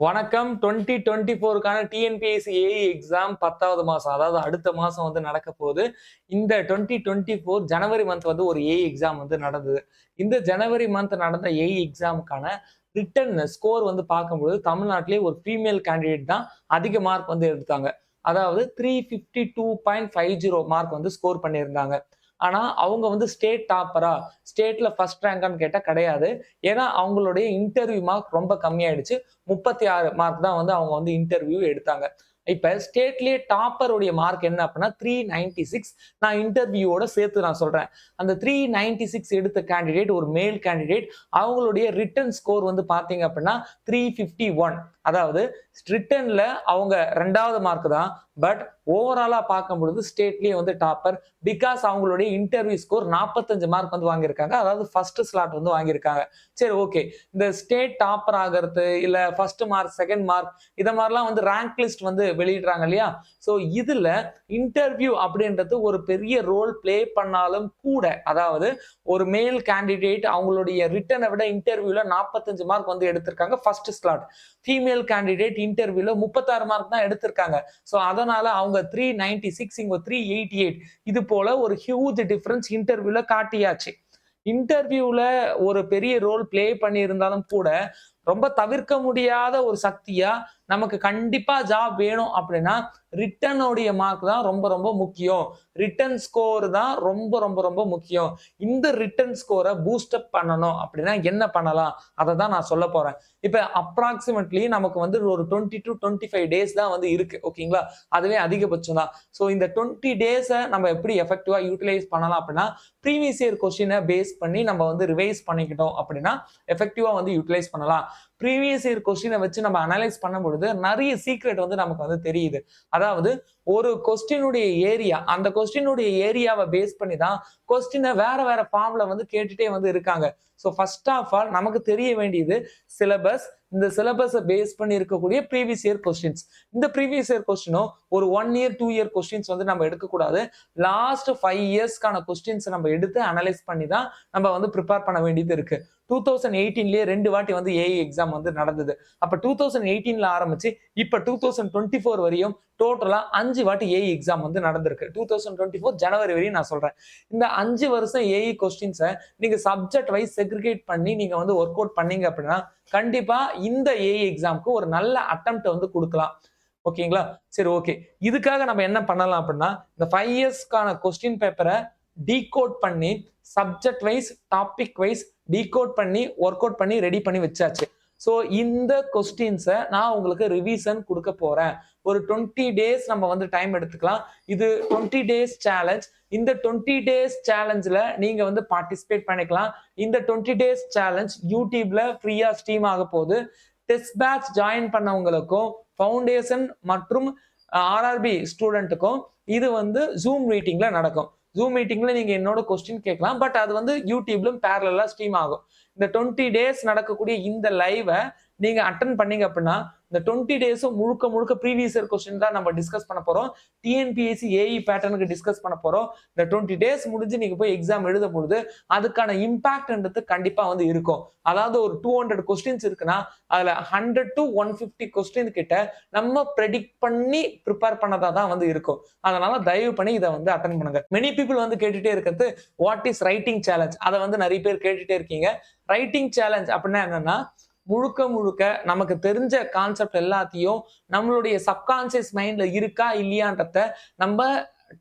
வணக்கம் 2024க்கான TNPSC AE exam 10வது மாசம். அதாவது அடுத்த மாசம் வந்து நடக்க போகுது. இந்த 2024 ஜனவரி மந்த் வந்து ஒரு ஏஇ எக்ஸாம் வந்து நடந்தது. இந்த ஜனவரி மந்த் நடந்த ஏஇ எக்ஸாமுக்கான ரிட்டன் ஸ்கோர் வந்து பார்க்கும்போது தமிழ்நாட்டிலேயே ஒரு ஃபீமேல் கேண்டிடேட் தான் அதிக மார்க் வந்து எடுத்தாங்க. அதாவது 352.50 மார்க் வந்து ஸ்கோர் பண்ணியிருந்தாங்க. ஆனா அவங்க வந்து ஸ்டேட் டாப்பரா, ஸ்டேட்ல ஃபர்ஸ்ட் ரேங்கான்னு கேட்டா கிடையாது. ஏன்னா அவங்களுடைய இன்டர்வியூ மார்க் ரொம்ப கம்மியாயிடுச்சு. 36 மார்க் தான் வந்து அவங்க வந்து இன்டர்வியூ எடுத்தாங்க. இப்ப ஸ்டேட்லயே டாப்பர் உடைய மார்க் என்ன அப்படின்னா 396. நான் இன்டர்வியூவோட சேர்த்து நான் சொல்றேன். அந்த 396 எடுத்த கேண்டிடேட் ஒரு மேல் கேண்டிடேட். அவங்களுடைய ரிட்டன் ஸ்கோர் வந்து பார்த்தீங்க அப்படின்னா 351. அதாவது ரிட்டன்ல அவங்க 2வது மார்க் தான். பட் ஓவராலா பார்க்கும் பொழுது ஸ்டேட்லயே வந்து டாப்பர். பிகாஸ் அவங்களுடைய இன்டர்வியூ ஸ்கோர் 45 மார்க் வந்து வாங்கியிருக்காங்க. அதாவது ஃபர்ஸ்ட் ஸ்லாட் வந்து வாங்கியிருக்காங்க. சரி, ஓகே. இந்த ஸ்டேட் டாப்பர் ஆகிறது இல்ல ஃபர்ஸ்ட் மார்க், செகண்ட் மார்க் இத மாதிரிலாம் வந்து ரேங்க் லிஸ்ட் வந்து வெளியிடுறாங்க இல்லையா? சோ இதுல இன்டர்வியூ அப்படின்றது ஒரு பெரிய ரோல் பிளே பண்ணாலும் கூட, அதாவது ஒரு மேல் கேண்டிடேட் அவங்களுடைய ரிட்டனை விட இன்டர்வியூல 45 மார்க் வந்து எடுத்திருக்காங்க ஃபர்ஸ்ட் ஸ்லாட். ஃபீமேல் கேண்டிடேட் இன்டர்வியூல 36 மார்க் தான் எடுத்திருக்காங்க. சோ அதனால அவங்க 396 இங்க 388 இது போல ஒரு ஹியூஜ் டிஃபரன்ஸ் இன்டர்வியூல காட்டியாச்சு. இன்டர்வியூல ஒரு பெரிய ரோல் பிளே பண்ணியிருந்தாலும் கூட, ரொம்ப தவிர்க்க முடியாத ஒரு சக்தியா நமக்கு கண்டிப்பா ஜாப் வேணும் அப்படின்னா, ரிட்டன் உடைய மார்க் தான் ரொம்ப ரொம்ப முக்கியம். ரிட்டன் ஸ்கோர் தான் ரொம்ப ரொம்ப ரொம்ப முக்கியம். இந்த ரிட்டன் ஸ்கோர பூஸ்ட் அப் பண்ணணும் அப்படின்னா என்ன பண்ணலாம்? அத தான் நான் சொல்லப் போறேன். இப்ப அப்ராக்ஸிமேட்லி நமக்கு வந்து ஒரு 20 டூ 25 டேஸ் தான் வந்து இருக்கு. ஓகேங்களா? அதுவே அதிகபட்சம் தான். சோ இந்த 20 டேஸ நம்ம எப்படி எஃபெக்டிவா யூட்டிலைஸ் பண்ணலாம் அப்படின்னா, ப்ரீவியஸ் இயர் கொஸ்டின பேஸ் பண்ணி நம்ம வந்து ரிவைஸ் பண்ணிக்கிட்டோம் அப்படின்னா, எஃபெக்டிவா வந்து யூட்டிலைஸ் பண்ணலாம். ப்ரீவியஸ் இயர் கொஸ்டின வச்சு நம்ம அனலைஸ் பண்ணும்பொழுது நெறைய சீக்ரெட் வந்து நமக்கு வந்து தெரியுது. அதாவது ஒரு கொஸ்டினுடைய ஏரியா, அந்த கொஸ்டினுடைய ஏரியாவ பேஸ் பண்ணி தான் கொஸ்டின வேற வேற ஃபார்ம்ல வந்து கேட்டுட்டே வந்து இருக்காங்க. சோ ஃபர்ஸ்ட் ஆஃப் ஆல் நமக்கு தெரிய வேண்டியது சிலபஸ். இந்த சிலபஸ பேஸ் பண்ணி இருக்கக்கூடிய ப்ரீவியஸ் இயர் கொஸ்டின்ஸ். இந்த ப்ரீவியஸ் இயர் கொஸ்டினும் ஒரு 1 இயர், 2 இயர் கொஸ்டின்ஸ் வந்து நம்ம எடுக்கக்கூடாது. லாஸ்ட் 5 இயர்ஸ்க்கான கொஸ்டின்ஸ் நம்ம எடுத்து அனலைஸ் பண்ணி தான் நம்ம வந்து பிரிப்பேர் பண்ண வேண்டியது இருக்கு. 2018லயே 2 வாட்டி வந்து ஏஇ எக்ஸாம் வந்து நடந்தது. அப்ப 2018ல ஆரம்பிச்சு இப்ப 2024 வரையும் டோட்டலா 5 வாட்டி ஏஇ எக்ஸாம் வந்து நடந்திருக்கு. 2024 ஜனவரி வரையும் நான் சொல்றேன். இந்த 5 வருஷம் ஏஇ கொஸ்டின்ஸ நீங்க சப்ஜெக்ட் வைஸ் செக்ரிகேட் பண்ணி நீங்க வந்து வொர்க் அவுட் பண்ணீங்க அப்படின்னா, கண்டிப்பா இந்த ஏஇ எக்ஸாம்க்கு ஒரு நல்ல அட்டெம்ப்ட் வந்து குடுக்கலாம். ஓகேங்களா? சரி, ஓகே. இதுக்காக நம்ம என்ன பண்ணலாம் அப்படின்னா, இந்த 5 இயர்ஸ்க்கான கொஸ்டின் பேப்பர டீகோட் பண்ணி, subject wise, topic wise decode பண்ணி, வொர்க் அவுட் பண்ணி, ரெடி பண்ணி வச்சாச்சு. சோ இந்த கொஸ்டின்ஸ நான் உங்களுக்கு ரிவிஷன் குடுக்க போறேன். ஒரு 20 டேஸ் நம்ம வந்து டைம் எடுத்துக்கலாம். இது 20 டேஸ் சேலஞ்ச். இந்த 20 டேஸ் சேலஞ்ச்ல நீங்க வந்து பார்ட்டிசிபேட் பண்ணிக்கலாம். இந்த 20 டேஸ் சேலஞ்ச் YouTubeல ஃப்ரீயா ஸ்ட்ரீம் ஆக போகுது. டெஸ்ட் பேட்ச் ஜாயின் பண்ணவங்களுக்கும், ஃபவுண்டேஷன் மற்றும் ஆர்ஆர்பி ஸ்டூடெண்ட்டுக்கும் இது வந்து Zoom மீட்டிங்ல நடக்கும். Zoom மீட்டிங்ல நீங்க என்னோட கொஸ்டின் கேட்கலாம். பட் அது வந்து YouTubeலும் பேரலலா ஸ்ட்ரீம் ஆகும். இந்த 20 டேஸ் நடக்கக்கூடிய இந்த லைவ நீங்க அட்டெண்ட் பண்ணீங்க அப்படின்னா, இந்த 20 டேஸும் முழுக்க முழுக்க ப்ரீவியஸ் இயர் கொஸ்டின் தான் நம்ம டிஸ்கஸ் பண்ண போறோம். டிஎன்பிஎஸ்சி ஏஇ பேட்டர்னுக்கு டிஸ்கஸ் பண்ண போறோம். இந்த 20 டேஸ் முடிஞ்சு நீங்க போய் எக்ஸாம் எழுதும் பொழுது அதுக்கான இம்பாக்ட்ன்றது கண்டிப்பா வந்து இருக்கும். அதாவது ஒரு 200 கொஸ்டின்ஸ் இருக்குன்னா, அதுல 100 டூ 150 கொஸ்டின் கிட்ட நம்ம பிரெடிக்ட் பண்ணி ப்ரிப்பேர் பண்ணதா தான் வந்து இருக்கும். அதனால தயவு பண்ணி இத வந்து அட்டெண்ட் பண்ணுங்க. மெனி பீப்பிள் வந்து கேட்டுட்டே இருக்கிறது, வாட் இஸ் ரைட்டிங் சேலஞ்ச்? அத வந்து நிறைய பேர் கேட்டுட்டே இருக்கீங்க. ரைட்டிங் சேலஞ்ச் அப்படின்னா என்னன்னா, முழுக்க முழுக்க நமக்கு தெரிஞ்ச கான்செப்ட் எல்லாத்தையும் நம்மளுடைய சப்கான்சியஸ் மைண்ட்ல இருக்கா இல்லையான்றத நம்ம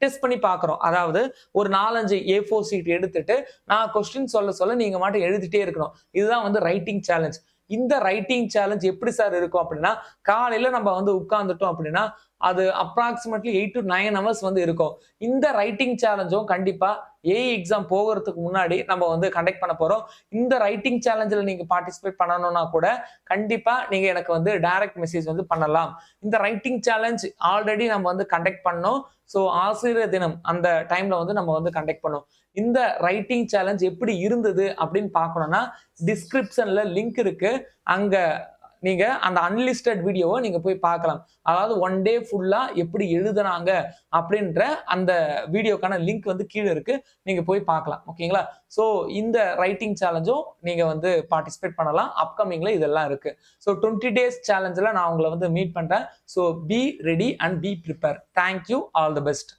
டெஸ்ட் பண்ணி பார்க்கிறோம். அதாவது ஒரு 4, 5 A4 சீட் எடுத்துட்டு நான் கொஸ்டின் சொல்ல சொல்ல நீங்க மாட்டு எழுதிட்டே இருக்கணும். இதுதான் வந்து ரைட்டிங் சேலஞ்ச். இந்த ரைட்டிங் சேலஞ்ச் எப்படி சார் இருக்கும் அப்படின்னா, காலையில நம்ம வந்து உட்கார்ந்துட்டோம் அப்படின்னா, அது அப்ராக்ஸிமேட்லி 8 to 9 ஹவர்ஸ் வந்து இருக்கும். இந்த ரைட்டிங் சேலஞ்சும் கண்டிப்பா ஏஇ எக்ஸாம் போகறதுக்கு முன்னாடி நம்ம வந்து கண்டக்ட் பண்ண போறோம். இந்த ரைட்டிங் சேலஞ்சில நீங்க பார்ட்டிசிபேட் பண்ணணும்னா கூட கண்டிப்பா நீங்க எனக்கு வந்து டைரக்ட் மெசேஜ் வந்து பண்ணலாம். இந்த ரைட்டிங் சேலஞ்ச் ஆல்ரெடி நம்ம வந்து கண்டக்ட் பண்ணோம். சோ ஆசிரியர் தினம் அந்த டைம்ல வந்து நம்ம வந்து கண்டக்ட் பண்ணோம். இந்த ரைட்டிங் சேலஞ்ச் எப்படி இருந்தது அப்படின்னு பார்க்கணும்னா, டிஸ்கிரிப்ஷன்ல லிங்க் இருக்கு. அங்க நீங்க அந்த அன்லிஸ்டட் வீடியோவை நீங்க போய் பார்க்கலாம். அதாவது 1 டே ஃபுல்லா எப்படி எழுதுனாங்க அப்படின்ற அந்த வீடியோக்கான லிங்க் வந்து கீழ இருக்கு. நீங்க போய் பார்க்கலாம். ஓகேங்களா? ஸோ இந்த ரைட்டிங் சேலஞ்சும் நீங்க வந்து பார்ட்டிசிபேட் பண்ணலாம். அப்கமிங்ல இதெல்லாம் இருக்கு. ஸோ 20 டேஸ் சேலஞ்சுல நான் உங்கள வந்து மீட் பண்றேன். So be ready and be prepare. Thank you. All the best.